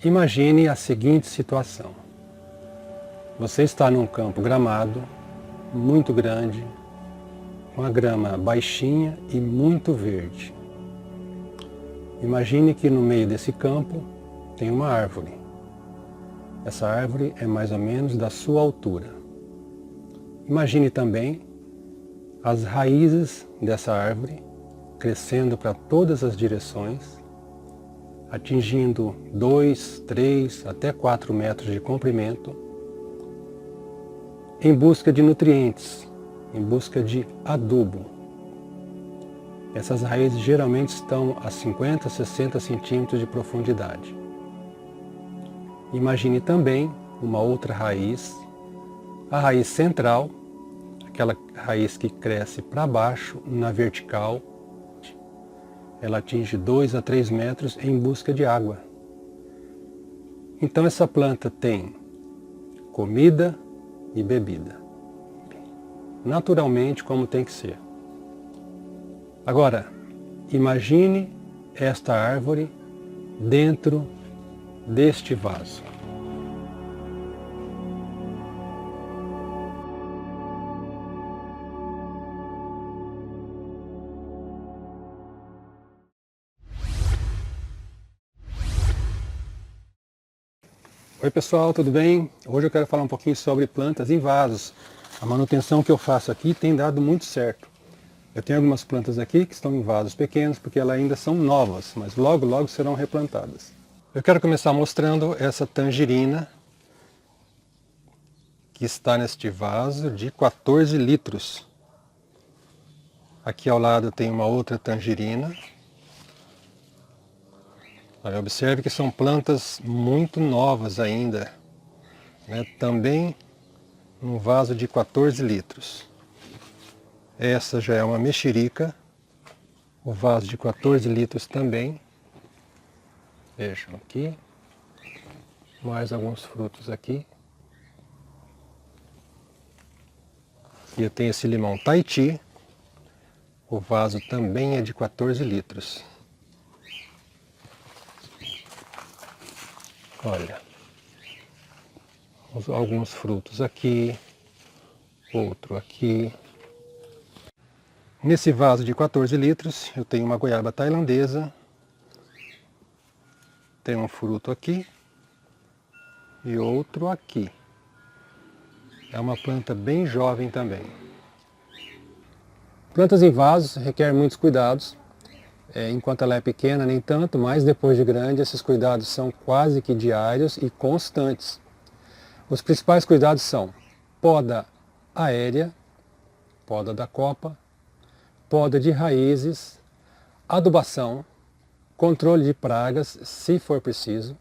Imagine a seguinte situação. Você está num campo gramado, muito grande, com a grama baixinha e muito verde. Imagine que no meio desse campo tem uma árvore. Essa árvore é mais ou menos da sua altura. Imagine também as raízes dessa árvore crescendo para todas as direções, atingindo 2, 3, até 4 metros de comprimento, em busca de nutrientes, em busca de adubo. Essas raízes geralmente estão a 50, 60 centímetros de profundidade. Imagine também uma outra raiz, a raiz central, aquela raiz que cresce para baixo na vertical. Ela atinge 2 a 3 metros em busca de água. Então essa planta tem comida e bebida, naturalmente, como tem que ser. Agora, imagine esta árvore dentro deste vaso. Oi pessoal, tudo bem? Hoje eu quero falar um pouquinho sobre plantas em vasos. A manutenção que eu faço aqui tem dado muito certo. Eu tenho algumas plantas aqui que estão em vasos pequenos porque elas ainda são novas, mas logo logo serão replantadas. Eu quero começar mostrando essa tangerina que está neste vaso de 14 litros. Aqui ao lado tem uma outra tangerina. Olha, observe que são plantas muito novas ainda, né? Também num vaso de 14 litros. Essa já é uma mexerica, o vaso de 14 litros também. Vejam aqui, mais alguns frutos aqui. E eu tenho esse limão Tahiti, o vaso também é de 14 litros. Olha, alguns frutos aqui, outro aqui. Nesse vaso de 14 litros eu tenho uma goiaba tailandesa, tem um fruto aqui e outro aqui. É uma planta bem jovem também. Plantas em vasos requerem muitos cuidados. Enquanto ela é pequena, nem tanto, mas depois de grande, esses cuidados são quase que diários e constantes. Os principais cuidados são poda aérea, poda da copa, poda de raízes, adubação, controle de pragas, se for preciso,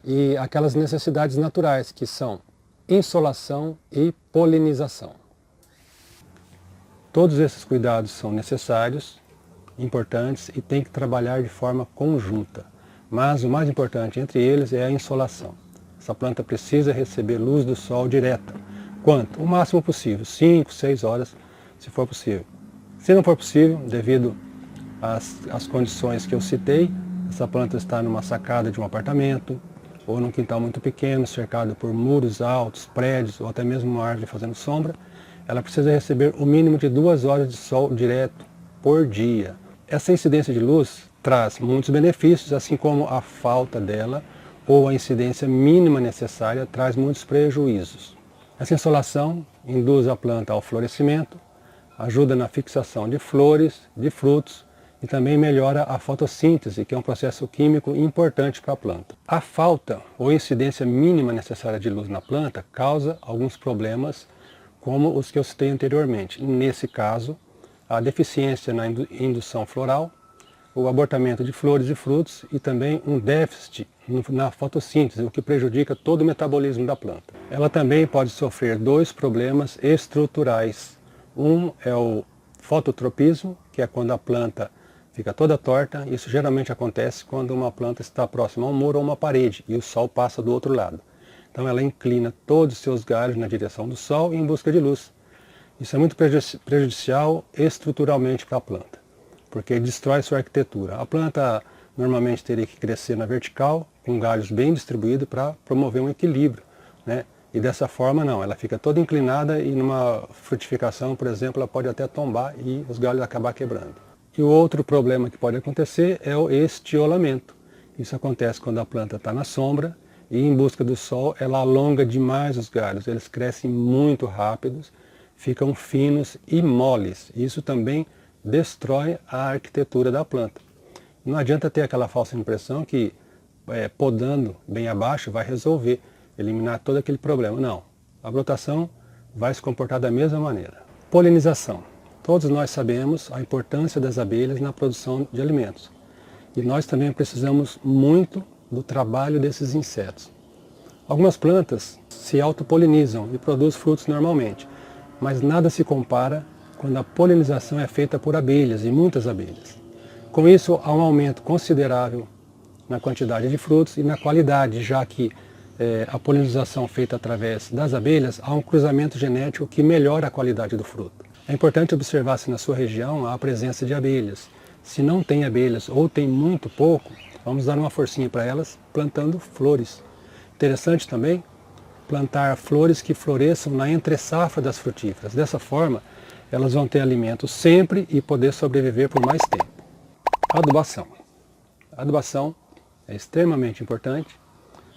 e aquelas necessidades naturais, que são insolação e polinização. Todos esses cuidados são necessários, importantes e tem que trabalhar de forma conjunta. Mas o mais importante entre eles é a insolação. Essa planta precisa receber luz do sol direta. Quanto? O máximo possível, 5, 6 horas, se for possível. Se não for possível, devido às condições que eu citei, essa planta está numa sacada de um apartamento, ou num quintal muito pequeno, cercado por muros altos, prédios, ou até mesmo uma árvore fazendo sombra, ela precisa receber o mínimo de 2 horas de sol direto por dia. Essa incidência de luz traz muitos benefícios, assim como a falta dela ou a incidência mínima necessária traz muitos prejuízos. Essa insolação induz a planta ao florescimento, ajuda na fixação de flores, de frutos e também melhora a fotossíntese, que é um processo químico importante para a planta. A falta ou incidência mínima necessária de luz na planta causa alguns problemas, como os que eu citei anteriormente. Nesse caso, a deficiência na indução floral, o abortamento de flores e frutos e também um déficit na fotossíntese, o que prejudica todo o metabolismo da planta. Ela também pode sofrer 2 problemas estruturais. Um é o fototropismo, que é quando a planta fica toda torta. Isso geralmente acontece quando uma planta está próxima a um muro ou uma parede e o sol passa do outro lado. Então ela inclina todos os seus galhos na direção do sol em busca de luz. Isso é muito prejudicial estruturalmente para a planta, porque destrói sua arquitetura. A planta normalmente teria que crescer na vertical, com galhos bem distribuídos para promover um equilíbrio, né? E dessa forma não, ela fica toda inclinada e numa frutificação, por exemplo, ela pode até tombar e os galhos acabar quebrando. E o outro problema que pode acontecer é o estiolamento. Isso acontece quando a planta está na sombra e em busca do sol ela alonga demais os galhos, eles crescem muito rápidos, ficam finos e moles. Isso também destrói a arquitetura da planta. Não adianta ter aquela falsa impressão que podando bem abaixo vai resolver, eliminar todo aquele problema. Não, a brotação vai se comportar da mesma maneira. Polinização. Todos nós sabemos a importância das abelhas na produção de alimentos. E nós também precisamos muito do trabalho desses insetos. Algumas plantas se autopolinizam e produzem frutos normalmente, mas nada se compara quando a polinização é feita por abelhas, e muitas abelhas. Com isso, há um aumento considerável na quantidade de frutos e na qualidade, já que a polinização feita através das abelhas, há um cruzamento genético que melhora a qualidade do fruto. É importante observar se na sua região há a presença de abelhas. Se não tem abelhas ou tem muito pouco, vamos dar uma forcinha para elas plantando flores. Interessante também plantar flores que floresçam na entre-safra das frutíferas. Dessa forma, elas vão ter alimento sempre e poder sobreviver por mais tempo. Adubação. A adubação é extremamente importante,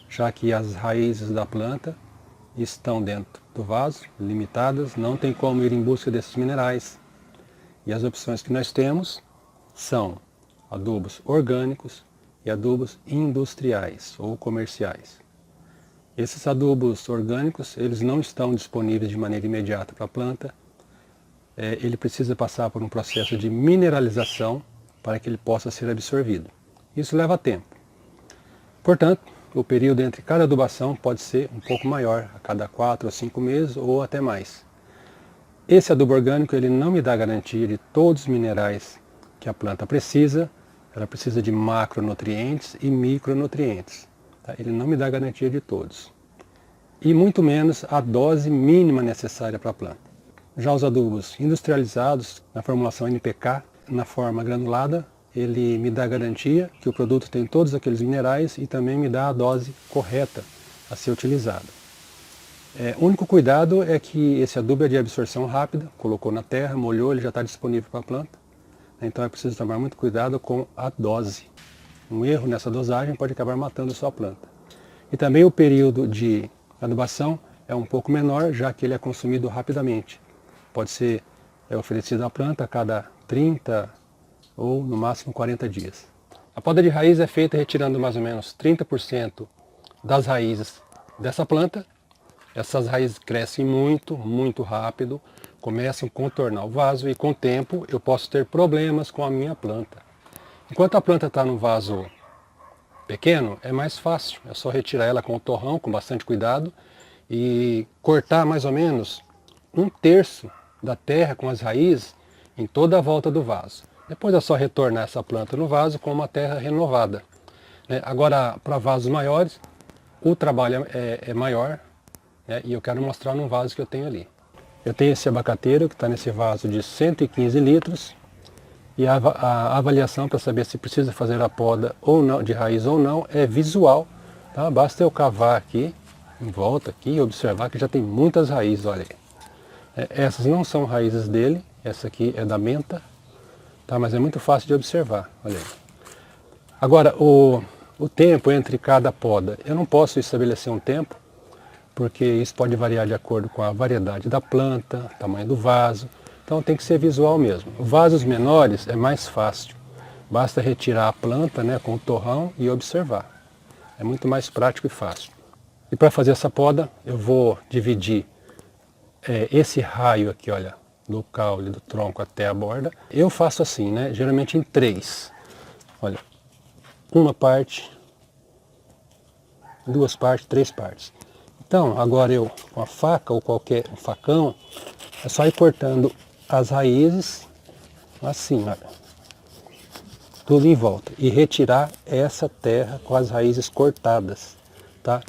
já que as raízes da planta estão dentro do vaso, limitadas, não tem como ir em busca desses minerais. E as opções que nós temos são adubos orgânicos e adubos industriais ou comerciais. Esses adubos orgânicos, eles não estão disponíveis de maneira imediata para a planta. Ele precisa passar por um processo de mineralização para que ele possa ser absorvido. Isso leva tempo. Portanto, o período entre cada adubação pode ser um pouco maior, a cada 4 ou 5 meses ou até mais. Esse adubo orgânico ele não me dá garantia de todos os minerais que a planta precisa. Ela precisa de macronutrientes e micronutrientes. Tá? Ele não me dá garantia de todos. E muito menos a dose mínima necessária para a planta. Já os adubos industrializados, na formulação NPK, na forma granulada, ele me dá garantia que o produto tem todos aqueles minerais e também me dá a dose correta a ser utilizada. O único cuidado é que esse adubo é de absorção rápida, colocou na terra, molhou, ele já está disponível para a planta. Então é preciso tomar muito cuidado com a dose. Um erro nessa dosagem pode acabar matando a sua planta. E também o período de adubação é um pouco menor, já que ele é consumido rapidamente. Pode ser oferecido à planta a cada 30 ou no máximo 40 dias. A poda de raiz é feita retirando mais ou menos 30% das raízes dessa planta. Essas raízes crescem muito, muito rápido, começam a contornar o vaso e com o tempo eu posso ter problemas com a minha planta. Enquanto a planta está no vaso pequeno, é mais fácil, é só retirar ela com o torrão, com bastante cuidado e cortar mais ou menos 1/3 da terra com as raízes em toda a volta do vaso. Depois é só retornar essa planta no vaso com uma terra renovada. Agora, para vasos maiores, o trabalho é maior, e eu quero mostrar num vaso que eu tenho ali. Eu tenho esse abacateiro que está nesse vaso de 115 litros e a avaliação para saber se precisa fazer a poda ou não, de raiz ou não, é visual. Tá? Basta eu cavar aqui, em volta aqui, e observar que já tem muitas raízes, olha aí. Essas não são raízes dele, essa aqui é da menta. Tá, mas é muito fácil de observar, olha aí. Agora, o tempo entre cada poda, eu não posso estabelecer um tempo, porque isso pode variar de acordo com a variedade da planta, tamanho do vaso, então tem que ser visual mesmo. Vasos menores é mais fácil, basta retirar a planta com o torrão e observar. É muito mais prático e fácil. E para fazer essa poda, eu vou dividir esse raio aqui, olha, do caule, do tronco até a borda. Eu faço assim, geralmente em 3. Olha, uma parte, 2 partes, 3 partes. Então, agora eu, com a faca ou qualquer facão, é só ir cortando as raízes, assim, olha, tudo em volta. E retirar essa terra com as raízes cortadas, tá?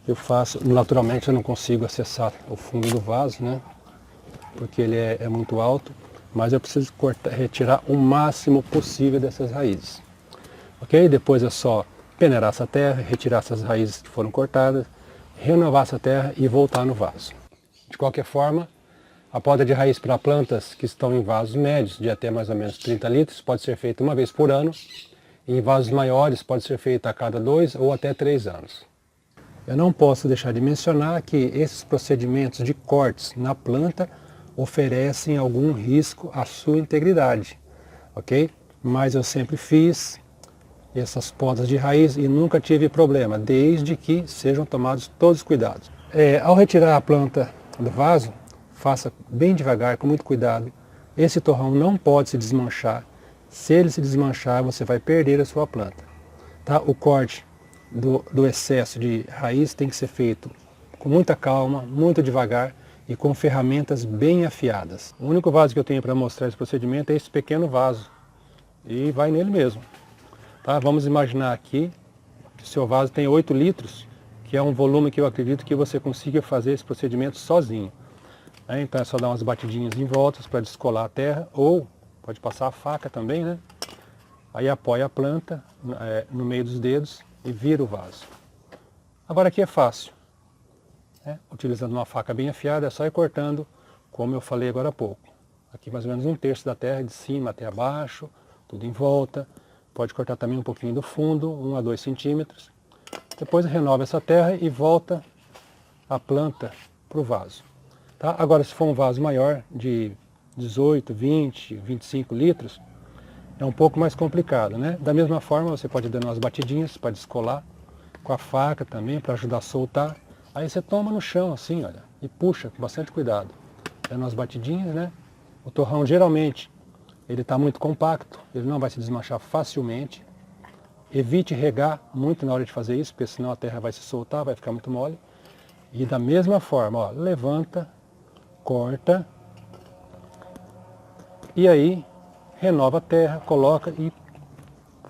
Eu faço, naturalmente eu não consigo acessar o fundo do vaso, porque ele é muito alto, mas eu preciso retirar o máximo possível dessas raízes. Ok? Depois é só peneirar essa terra, retirar essas raízes que foram cortadas, renovar essa terra e voltar no vaso. De qualquer forma, a poda de raiz para plantas que estão em vasos médios, de até mais ou menos 30 litros, pode ser feita uma vez por ano. E em vasos maiores pode ser feita a cada 2 ou até 3 anos. Eu não posso deixar de mencionar que esses procedimentos de cortes na planta oferecem algum risco à sua integridade, ok? Mas eu sempre fiz essas podas de raiz e nunca tive problema, desde que sejam tomados todos os cuidados. Ao retirar a planta do vaso, faça bem devagar, com muito cuidado. Esse torrão não pode se desmanchar. Se ele se desmanchar, você vai perder a sua planta. Tá? O corte do excesso de raiz tem que ser feito com muita calma, muito devagar e com ferramentas bem afiadas. O único vaso que eu tenho para mostrar esse procedimento é esse pequeno vaso. E vai nele mesmo. Tá? Vamos imaginar aqui que o seu vaso tem 8 litros, que é um volume que eu acredito que você consiga fazer esse procedimento sozinho. Então é só dar umas batidinhas em volta para descolar a terra, ou pode passar a faca também, né? Aí apoia a planta no meio dos dedos e vira o vaso. Agora aqui é fácil. Utilizando uma faca bem afiada, é só ir cortando, como eu falei agora há pouco. Aqui mais ou menos 1/3 da terra, de cima até abaixo, tudo em volta. Pode cortar também um pouquinho do fundo, 1 a 2 centímetros. Depois renova essa terra e volta a planta para o vaso. Tá? Agora, se for um vaso maior, de 18, 20, 25 litros, é um pouco mais complicado, né? Da mesma forma, você pode dar umas batidinhas para descolar, com a faca também, para ajudar a soltar. Aí você toma no chão, assim, olha, e puxa com bastante cuidado. Dando umas batidinhas, né? O torrão, geralmente, ele está muito compacto, ele não vai se desmanchar facilmente. Evite regar muito na hora de fazer isso, porque senão a terra vai se soltar, vai ficar muito mole. E da mesma forma, ó, levanta, corta, e aí renova a terra, coloca e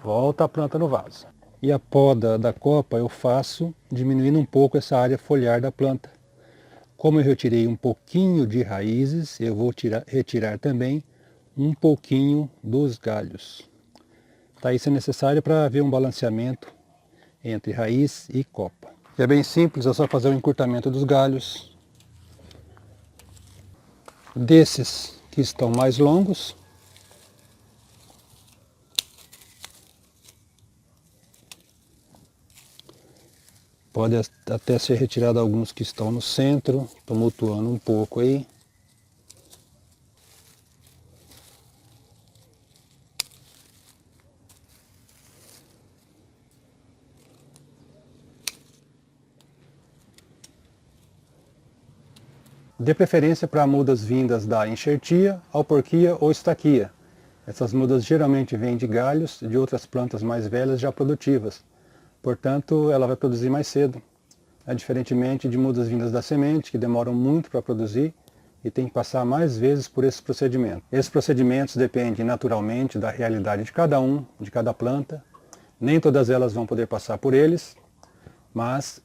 volta a planta no vaso. E a poda da copa eu faço diminuindo um pouco essa área foliar da planta. Como eu retirei um pouquinho de raízes, eu vou retirar também um pouquinho dos galhos. Tá, isso é necessário para haver um balanceamento entre raiz e copa. E é bem simples, é só fazer o encurtamento dos galhos. Desses que estão mais longos, pode até ser retirado alguns que estão no centro, tumultuando um pouco aí. Dê preferência para mudas vindas da enxertia, alporquia ou estaquia. Essas mudas geralmente vêm de galhos de outras plantas mais velhas já produtivas. Portanto, ela vai produzir mais cedo. Diferentemente de mudas vindas da semente, que demoram muito para produzir e tem que passar mais vezes por esse procedimento. Esses procedimentos dependem naturalmente da realidade de cada de cada planta. Nem todas elas vão poder passar por eles, mas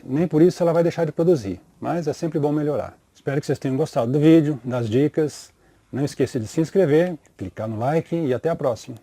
nem por isso ela vai deixar de produzir. Mas é sempre bom melhorar. Espero que vocês tenham gostado do vídeo, das dicas. Não esqueça de se inscrever, clicar no like e até a próxima.